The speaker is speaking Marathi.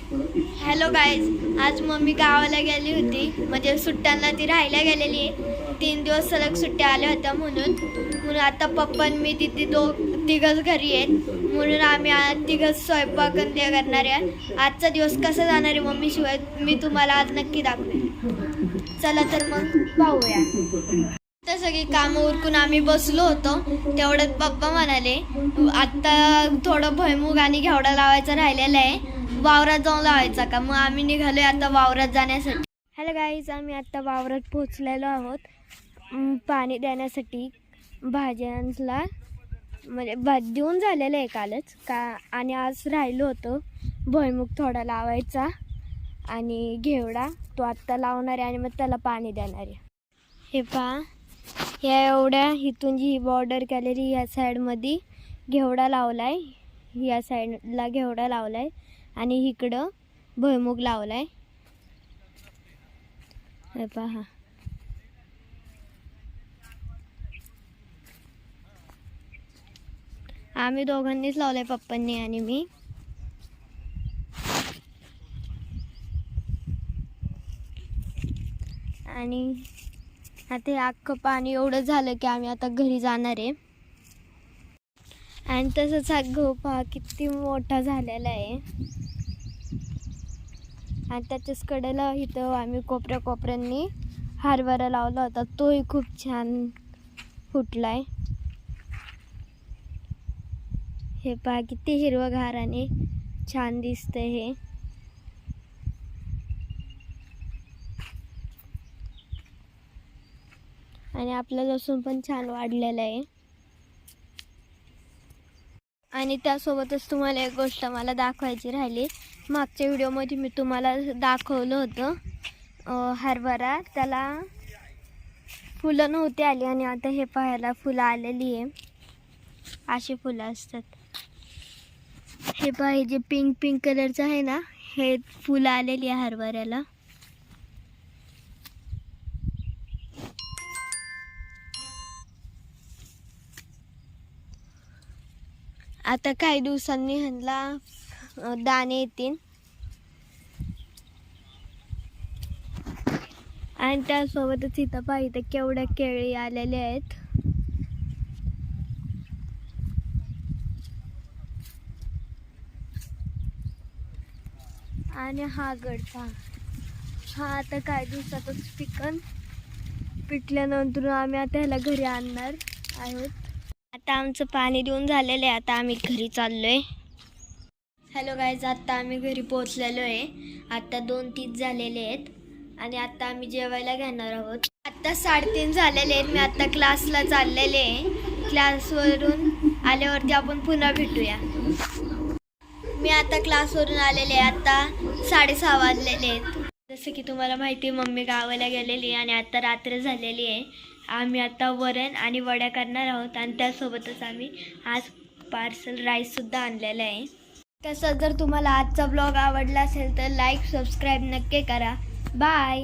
हॅलो गाईज, आज मम्मी गावाला गेली होती. म्हणजे सुट्ट्यांना ती राहायला गेलेली आहे. 3 दिवस सलग सुट्ट्या आल्या होत्या म्हणून आता पप्पा आणि मी तिघच घरी आहेत. म्हणून आम्ही तिघच स्वयंपाक ते करणार आहे. आजचा दिवस कसा जाणार आहे मम्मी शिवाय मी तुम्हाला आज नक्की दाखवेन. चला तर मग पाहूया. आता सगळी कामं उरकून आम्ही बसलो होतो. तेवढ्यात पप्पा म्हणाले आत्ता थोडं भुईमूग आणि घेवडा लावायचा राहिलेला आहे, वावरात जाऊन लावायचा का. मग आम्ही निघालोय आता वावरात जाण्यासाठी. हॅलो गाईज, आम्ही आता वावरात पोहोचलेलो आहोत पाणी देण्यासाठी भाज्यांना. म्हणजे देऊन झालेलं आहे कालच का, आणि आज राहिलो होतं भुईमूग थोडा लावायचा आणि घेवडा तो आत्ता लावणार आहे आणि मग त्याला पाणी देणार आहे. हे पहा, या एवढ्या इथून जी बॉर्डर केलेली या साईडमध्ये घेवडा लावलाय, या साईडला घेवडा लावलाय आणि इकडं भुईमूग लावलाय. हे पहा, आम्ही दोघांनीच लावलंय, पप्पांनी आणि मी. आणि आता हे अख्खं पाणी एवढं झालं की आम्ही आता घरी जाणार आहे. आणि तसंच हा गहू पहा किती मोठा झालेला आहे. आणि त्याच्याच कडेला इथं आम्ही कोपऱ्यांनी हरभरा लावला होता, तोही खूप छान फुटलाय. हे पहा किती हिरवंगार आणि छान दिसतंय हे. आणि आपलं लसूण पण छान वाढलेलं आहे. आणि त्यासोबतच तुम्हाला एक गोष्ट मला दाखवायची राहिली. मागच्या व्हिडिओमध्ये मी तुम्हाला दाखवलं होतं हरभरा, त्याला फुलं नव्हती आली आणि आता हे पाहायला फुलं आलेली आहे. अशी फुलं असतात. हे पहा, जे पिंक कलरचं आहे ना, हे फुलं आलेली आहे हरभऱ्याला. आता काही दिवसांनी ह्यांना दाणे येतील. आणि त्यासोबतच इथं पाहिजे केवढ्या केळी आलेल्या आहेत. आणि हा गडपा, हा आता काही दिवसातच पिकल्यानंतर आम्ही आता ह्याला घरी आणणार आहोत. आता आमचं पाणी देऊन झालेलं आहे, आता आम्ही घरी चाललोय. हॅलो गाईज, आता आम्ही घरी पोहोचलेलो आहे. आता 2:30 झालेले आहेत आणि आता आम्ही जेवायला घेणार आहोत. आता 3:30 झालेले आहेत. मी आता क्लासला चाललेले आहे. क्लासवरून आल्यावरती आपण पुन्हा भेटूया. मी आता क्लासवरून आलेले आहे. आता 6:30 वाजलेले आहेत. जसं की तुम्हाला माहिती आहे, मम्मी गावाला गेलेली आणि आता रात्र झालेली आहे. आम्ही आता वरण आणि वड्या करणार आहोत आणि त्यासोबतच आम्ही आज पार्सल राईससुद्धा आणलेला आहे. तसं जर तुम्हाला आजचा ब्लॉग आवडला असेल तर लाईक सबस्क्राईब नक्की करा. बाय.